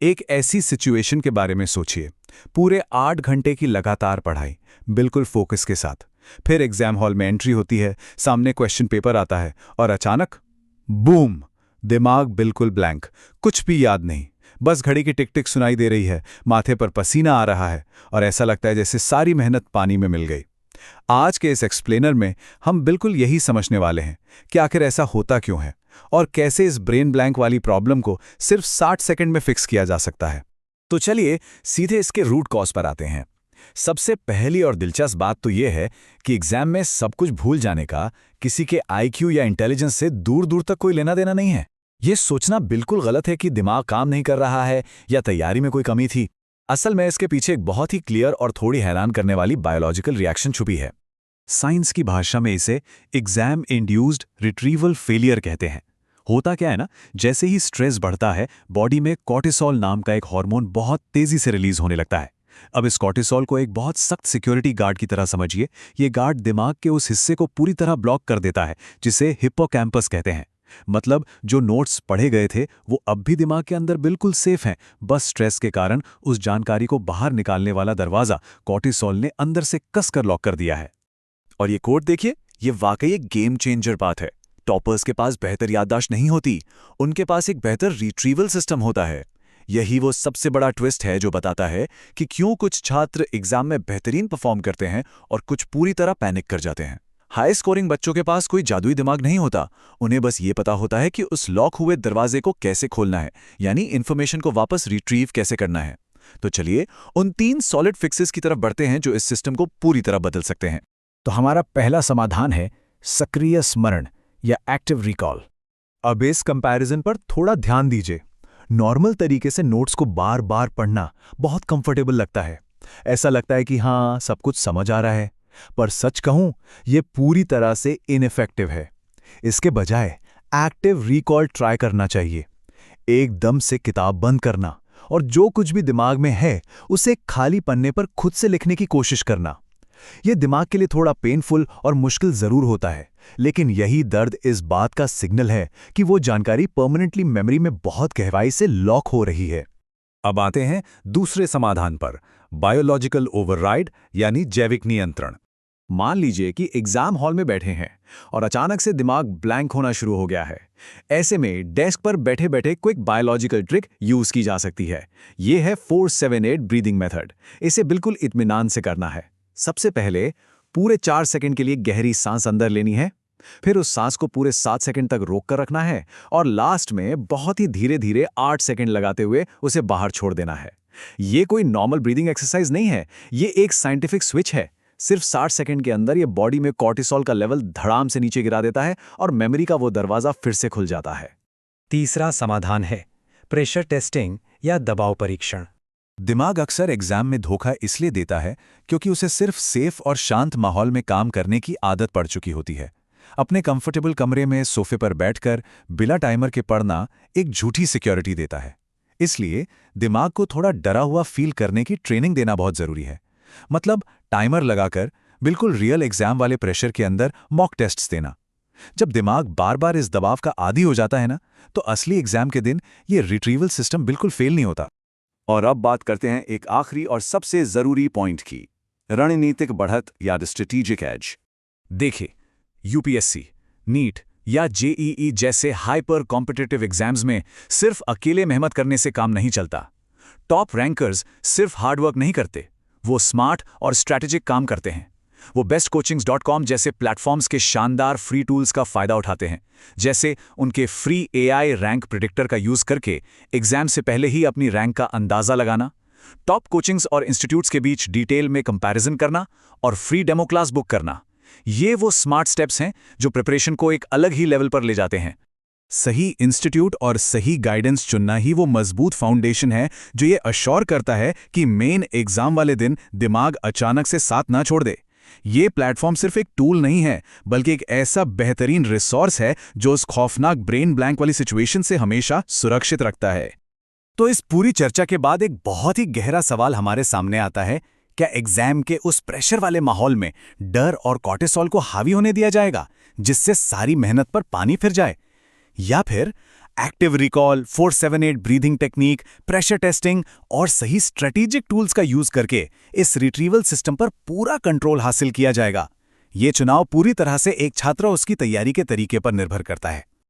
एक ऐसी सिचुएशन के बारे में सोचिए। पूरे 8 घंटे की लगातार पढ़ाई, बिल्कुल फोकस के साथ। फिर एग्जाम हॉल में एंट्री होती है, सामने क्वेश्चन पेपर आता है और अचानक बूम, दिमाग बिल्कुल ब्लैंक, कुछ भी याद नहीं। बस घड़ी की टिक टिक सुनाई दे रही है, माथे पर पसीना आ रहा है और ऐसा लगता है जैसे सारी मेहनत पानी में मिल गई। आज के इस एक्सप्लेनर में हम बिल्कुल यही समझने वाले हैं कि आखिर ऐसा होता क्यों है और कैसे इस ब्रेन ब्लैंक वाली प्रॉब्लम को सिर्फ 60 सेकंड में फिक्स किया जा सकता है। तो चलिए सीधे इसके रूट कॉज पर आते हैं। सबसे पहली और दिलचस्प बात तो यह है कि एग्जाम में सब कुछ भूल जाने का किसी के आईक्यू या इंटेलिजेंस से दूर दूर तक कोई लेना देना नहीं है। यह सोचना बिल्कुल गलत है कि दिमाग काम नहीं कर रहा है या तैयारी में कोई कमी थी। असल में इसके पीछे एक बहुत ही क्लियर और थोड़ी हैरान करने वाली बायोलॉजिकल रिएक्शन छुपी है। साइंस की भाषा में इसे एग्जाम इंड्यूस्ड रिट्रीवल फेलियर कहते हैं। होता क्या है ना, जैसे ही स्ट्रेस बढ़ता है, बॉडी में कॉर्टिसोल नाम का एक हार्मोन बहुत तेजी से रिलीज होने लगता है। अब इस कॉर्टिसोल को एक बहुत सख्त सिक्योरिटी गार्ड की तरह समझिए। ये गार्ड दिमाग के उस हिस्से को पूरी तरह ब्लॉक कर देता है जिसे हिप्पोकैम्पस कहते हैं। मतलब जो नोट्स पढ़े गए थे वो अब भी दिमाग के अंदर बिल्कुल सेफ हैं, बस स्ट्रेस के कारण उस जानकारी को बाहर निकालने वाला दरवाजा कॉर्टिसोल ने अंदर से कसकर लॉक कर दिया है। और ये कोड देखिए, ये वाकई एक गेम चेंजर बात है। टॉपर्स के पास बेहतर याददाश्त नहीं होती, उनके पास एक बेहतर रिट्रीवल सिस्टम होता है। यही वो सबसे बड़ा ट्विस्ट है जो बताता है कि क्यों कुछ छात्र एग्जाम में बेहतरीन परफॉर्म करते हैं और कुछ पूरी तरह पैनिक कर जाते हैं। हाई स्कोरिंग बच्चों के पास कोई जादुई दिमाग नहीं होता, उन्हें बस ये पता होता है कि उस लॉक हुए दरवाजे को कैसे खोलना है, यानी इन्फॉर्मेशन को वापस रिट्रीव कैसे करना है। तो चलिए उन 3 सॉलिड फिक्सेस की तरफ बढ़ते हैं जो इस सिस्टम को पूरी तरह बदल सकते हैं। तो हमारा पहला समाधान है सक्रिय स्मरण या एक्टिव रिकॉल। अब इस कंपैरिजन पर थोड़ा ध्यान दीजिए। नॉर्मल तरीके से नोट्स को बार बार पढ़ना बहुत कंफर्टेबल लगता है। ऐसा लगता है कि हाँ, सब कुछ समझ आ रहा है। पर सच कहूं, यह पूरी तरह से इनइफेक्टिव है। इसके बजाय एक्टिव रिकॉल ट्राई करना चाहिए। एकदम से किताब बंद करना और जो कुछ भी दिमाग में है उसे खाली पन्ने पर खुद से लिखने की कोशिश करना। यह दिमाग के लिए थोड़ा पेनफुल और मुश्किल जरूर होता है, लेकिन यही दर्द इस बात का सिग्नल है कि वो जानकारी परमानेंटली मेमोरी में बहुत गहराई से लॉक हो रही है। अब आते हैं दूसरे समाधान पर, बायोलॉजिकल ओवरराइड यानी जैविक नियंत्रण। मान लीजिए कि एग्जाम हॉल में बैठे हैं और अचानक से दिमाग ब्लैंक होना शुरू हो गया है। ऐसे में डेस्क पर बैठे बैठे क्विक बायोलॉजिकल ट्रिक यूज की जा सकती है। यह है 478 ब्रीदिंग मेथड। इसे बिल्कुल इत्मीनान से करना है। सबसे पहले पूरे 4 सेकंड के लिए गहरी सांस अंदर लेनी है, फिर उस सांस को पूरे 7 सेकंड तक रोक कर रखना है और लास्ट में बहुत ही धीरे धीरे 8 सेकंड लगाते हुए उसे बाहर छोड़ देना है। ये कोई नॉर्मल ब्रीदिंग एक्सरसाइज नहीं है, ये एक साइंटिफिक स्विच है। सिर्फ 60 सेकंड के अंदर ये बॉडी में कॉर्टिसोल का लेवल धड़ाम से नीचे गिरा देता है और मेमोरी का वो दरवाजा फिर से खुल जाता है। तीसरा समाधान है प्रेशर टेस्टिंग या दबाव परीक्षण। दिमाग अक्सर एग्जाम में धोखा इसलिए देता है क्योंकि उसे सिर्फ सेफ और शांत माहौल में काम करने की आदत पड़ चुकी होती है। अपने कंफर्टेबल कमरे में सोफे पर बैठकर बिना टाइमर के पढ़ना एक झूठी सिक्योरिटी देता है। इसलिए दिमाग को थोड़ा डरा हुआ फील करने की ट्रेनिंग देना बहुत जरूरी है। मतलब टाइमर लगाकर बिल्कुल रियल एग्जाम वाले प्रेशर के अंदर मॉक टेस्ट्स देना। जब दिमाग बार बार इस दबाव का आदी हो जाता है ना, तो असली एग्जाम के दिन ये रिट्रीवल सिस्टम बिल्कुल फेल नहीं होता। और अब बात करते हैं एक आखिरी और सबसे जरूरी पॉइंट की, रणनीतिक बढ़त या स्ट्रेटेजिक एज। देखिए, यूपीएससी, नीट या जेईई जैसे हाइपर कॉम्पिटिटिव एग्जाम्स में सिर्फ अकेले मेहनत करने से काम नहीं चलता। टॉप रैंकर्स सिर्फ हार्डवर्क नहीं करते, वो स्मार्ट और स्ट्रैटेजिक काम करते हैं। वो bestcoachings.com जैसे प्लेटफॉर्म्स के शानदार फ्री टूल्स का फायदा उठाते हैं, जैसे उनके फ्री एआई रैंक प्रिडिक्टर का यूज करके एग्जाम से पहले ही अपनी रैंक का अंदाजा लगाना, टॉप कोचिंग्स और इंस्टीट्यूट्स के बीच डिटेल में कंपैरिजन करना और फ्री डेमो क्लास बुक करना। ये वो स्मार्ट स्टेप्स हैं जो प्रिपरेशन को एक अलग ही लेवल पर ले जाते हैं। सही इंस्टीट्यूट और सही गाइडेंस चुनना ही वो मजबूत फाउंडेशन है जो ये अश्योर करता है कि मेन एग्जाम वाले दिन दिमाग अचानक से साथ ना छोड़ दे। ये प्लेटफॉर्म सिर्फ एक टूल नहीं है, बल्कि एक ऐसा बेहतरीन रिसोर्स है जो उस खौफनाक ब्रेन ब्लैंक वाली सिचुएशन से हमेशा सुरक्षित रखता है। तो इस पूरी चर्चा के बाद एक बहुत ही गहरा सवाल हमारे सामने आता है, क्या एग्जाम के उस प्रेशर वाले माहौल में डर और कॉर्टिसोल को हावी होने दिया जाएगा जिससे सारी मेहनत पर पानी फिर जाए, या फिर active recall, 478 breathing technique, pressure testing और सही स्ट्रेटेजिक टूल्स का यूज करके इस रिट्रीवल सिस्टम पर पूरा कंट्रोल हासिल किया जाएगा। ये चुनाव पूरी तरह से एक छात्र और उसकी तैयारी के तरीके पर निर्भर करता है।